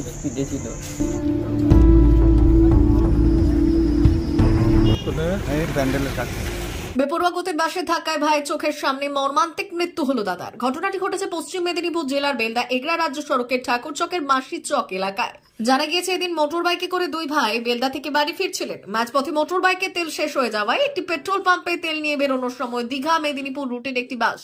বহুত স্পিডে ছিল। বেপরোয়া গতির বাসের ধাক্কায় ভাইয়ের চোখের সামনে মর্মান্তিক মৃত্যু হলো দাদার। ঘটনাটি ঘটেছে পশ্চিম মেদিনীপুর জেলার বেলদা এগরা রাজ্য সড়কের ঠাকুরচকের মাসি চক এলাকায়। জানা গিয়েছে এদিন মোটর বাইকে করে দুই ভাই বেলদা থেকে বাড়ি ফিরছিলেন। মাঝপথে মোটর বাইকে তেল শেষ হয়ে যাওয়ায় একটি পেট্রোল পাম্পে তেল নিয়ে বেরোনোর সময় দীঘা মেদিনীপুর রুটের একটি বাস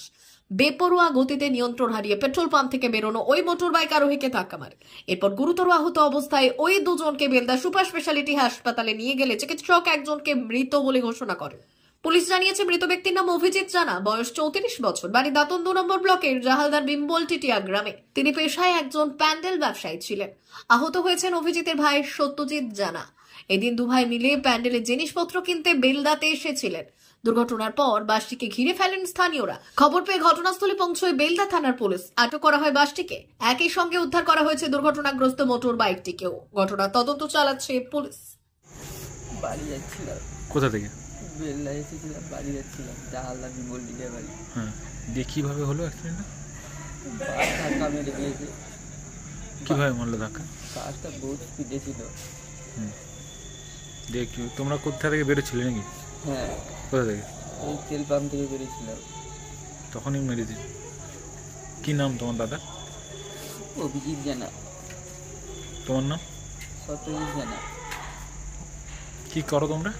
বেপরোয়া গতিতে নিয়ন্ত্রণ হারিয়ে পেট্রোল পাম্প থেকে বেরোনো ওই মোটর বাইক আরোহীকে ধাক্কা মারে। এরপর গুরুতর আহত অবস্থায় ওই দুজনকে বেলদা সুপার স্পেশালিটি হাসপাতালে নিয়ে গেলে চিকিৎসক একজনকে মৃত বলে ঘোষণা করেন। পুলিশ জানিয়েছে মৃত ব্যক্তির নাম অভিজিৎ জানা, বয়স 34 বছর, বাড়ি দাতন 2 নম্বর ব্লকের জাহালদার বিম্বল টিটিয়া গ্রামে। তিনি পেশায় একজন প্যান্ডেল ব্যবসায়ী ছিলেন। আহত হয়েছেন অভিজিতের ভাই সত্যজিৎ জানা। এদিন দু ভাই মিলে প্যান্ডেলের জিনিসপত্র কিনতে বেলদাতে এসেছিলেন। দুর্ঘটনার পর বাসটিকে ঘিরে ফেলেন স্থানীয়রা। খবর পেয়ে ঘটনাস্থলে পৌঁছয় বেলদা থানার পুলিশ। আটক করা হয় বাসটিকে। একই সঙ্গে উদ্ধার করা হয়েছে দুর্ঘটনাগ্রস্ত মোটর বাইকটিকেও। ঘটনার তদন্ত চালাচ্ছে পুলিশ। বাড়ি যাচ্ছিলাম। কোথা থেকে? বেলদা এসেছিলাম, বাড়ি যাচ্ছিলাম, জাহালদার বিম্বল টিটিয়া বাড়ি। হ্যাঁ, দিয়ে কিভাবে হলো অ্যাক্সিডেন্টটা? বাস ধাক্কা মেরে দিয়েছে। কিভাবে মারলো ধাক্কা? বাসটা বহুত স্পিডে ছিল। দিয়ে তোমরা কোথা থেকে বেরোছিলে নাকি? হ্যাঁ, কোথা থেকে? ওই তেল পাম্প থেকে বেরিয়েছিলাম। তখনই মেরে দিল। কি নাম তোমার দাদা? অভিজিৎ জানা। তোমার নাম? সত্যজিৎ জানা। কি করো তোমরা?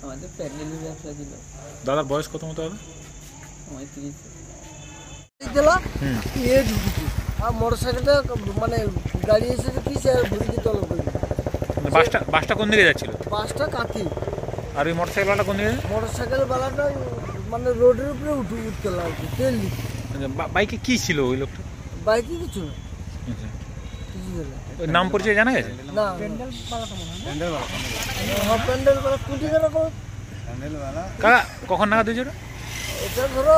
আমাদের প্যান্ডেলের ব্যবসা ছিল। দাদার বয়স কত মতো হবে? আমার 30। আর মোটরসাইকেলটা মানে গাড়ি এসেছে কি সে ভুড়িকে তলব করে। বাসটা কোন দিকে যাচ্ছিল? বাসটা কাটি। আর ওই মোটরসাইকেলওয়ালা কোন দিকে? মোটরসাইকেলওয়ালাটা মানে রোডের উপরে উঠতে লাগছে তেল দিতে। বাইকে কি ছিল ওই লোকটা? বাইকে কিছু না। ওই নাম পরিচয় জানা গেছে? না, প্যান্ডেলওয়ালা কোনটি যেন প্যান্ডেলওয়ালা। কারা কখন নাগাদ হয়েছে? এটা ধরো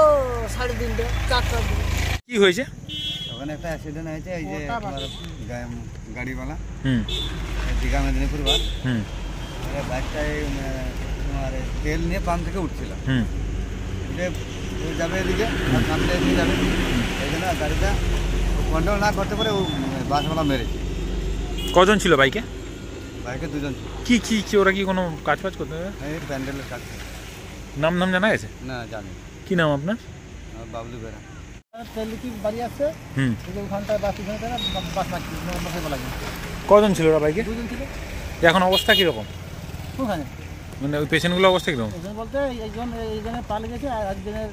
3:30 4টার দিকে। কি হয়েছে? ওখানে একটা অ্যাক্সিডেন্ট হয়েছে। এই যে গাড়িওয়ালা দীঘা মেদিনীপুর বাস। বাইকটায় তোমার তেল নিয়ে পাম্প থেকে উঠছিল। যাবে এদিকে সামনে এদিকে যাবে, এই জন্য গাড়িটা কন্ট্রোল না করতে পারে ও বাসওয়ালা মেরেছে। কজন ছিল বাইকে? বাইকে 2 জন ছিল। কি কি কি ওরা কি কোনো কাজ ফাজ করতে? এই প্যান্ডেলের কাজ। নাম জানা গেছে? না, জানি। কি নাম আপনার? বাবলু বেরা। তেলিকি বাড়ি আছে। ওখানটায় বাস বাস লাগে। কজন ছিল ওরা বাইকে? 2 জন ছিল। এখন অবস্থা কিরকম? ওখানে মানে ওই পেশেন্টগুলো অবস্থা কিরকম? একজন বলতে এইজনের পালে গেছে আর একজনের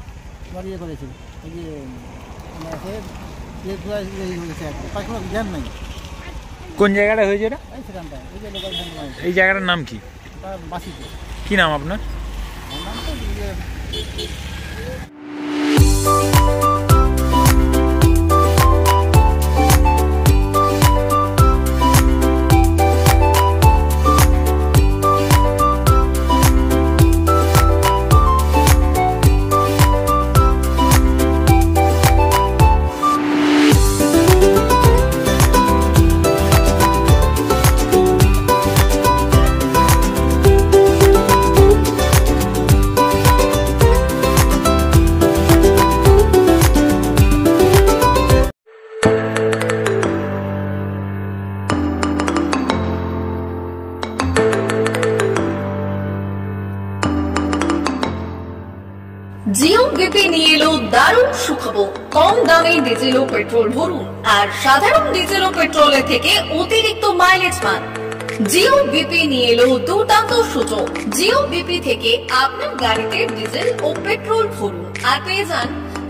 বাড়ি করেছিল। এই যে কোনো জ্ঞান নাই। কোন জায়গাটা হয়েছে এটা? এই সেখানটায় এই যে লোকাল এই জায়গাটার নাম কি? বাসিতে। কি নাম আপনার? নাম তো জিও বিপি নিয়ে এলো দারুণ সুখবর। কম দামে ডিজেল ও পেট্রোল ভরুন আর সাধারণ ডিজেল ও পেট্রোলের থেকে অতিরিক্ত মাইলেজ পান। জিও বিপি নিয়ে এলো দুর্দান্ত সুযোগ। জিও বিপি থেকে আপনার গাড়িতে ডিজেল ও পেট্রোল ভরুন আর পেয়ে যান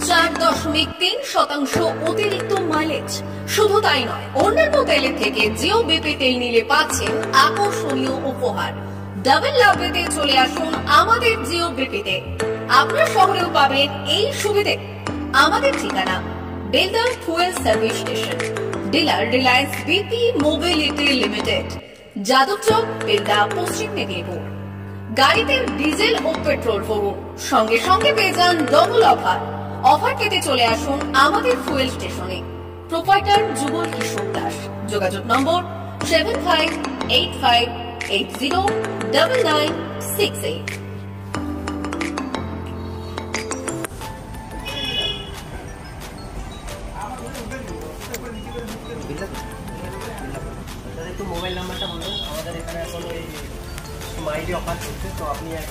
4.3% অতিরিক্ত মাইলেজ। শুধু তাই নয়, অন্যান্য তেলের থেকে জিও বিপি তেল নিলে পাচ্ছেন আকর্ষণীয় উপহার। ডাবল লাভ পেতে চলে আসুন আমাদের জিও বিপিতে। আপনার শহরেও পাবেন এই সুবিধে। আমাদের ঠিকানা Belda fuel service station, dealer Reliance BP mobility limited, Jadabchak, Belda, পশ্চিম মেদিনীপুর। গাড়িতে ডিজেল ও পেট্রোল ভরুন, সঙ্গে সঙ্গে পেয়ে যান ডবল অফার। অফার পেতে চলে আসুন আমাদের ফুয়েল স্টেশনে। প্রোপাইটার যুগল কিশোর দাস। যোগাযোগ নম্বর 7585809968।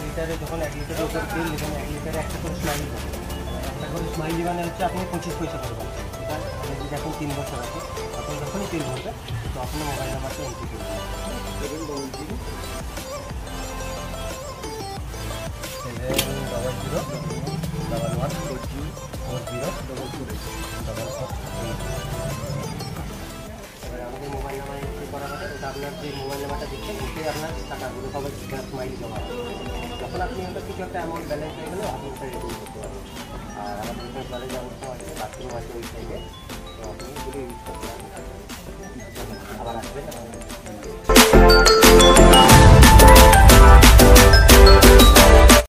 লিটারে যখন 1 লিটারের উপর তেল দেবেন 1 লিটারে একটা করে স্মাইল দেবেন, একটা করে স্মাইল মানে হচ্ছে আপনি 25 পয়সা করবেন। এটা আপনি যদি এখন 3 বছর আছে আপনি যখনই তেল ভরবেন তো আপনার মোবাইল নাম্বারটা এন্ট্রি করবেন 711404044 এবার আমাদের মোবাইল নাম্বার এন্ট্রি করা হবে, ওটা আপনার যে মোবাইল নাম্বারটা দিচ্ছেন ওটাই আপনার টাকাগুলো সবাই স্মাইল জমা হবে। যখন আপনি ওটা কিছু একটা অ্যামাউন্ট ব্যালেন্স হয়ে গেলে আপনি ওটা রেডি করতে পারবেন। আর আমাদের এখানে কলেজ অবস্থা আছে, বাথরুম আছে ওই সাইডে, তো আপনি এগুলো ইউজ করতে পারবেন। আবার আসবেন।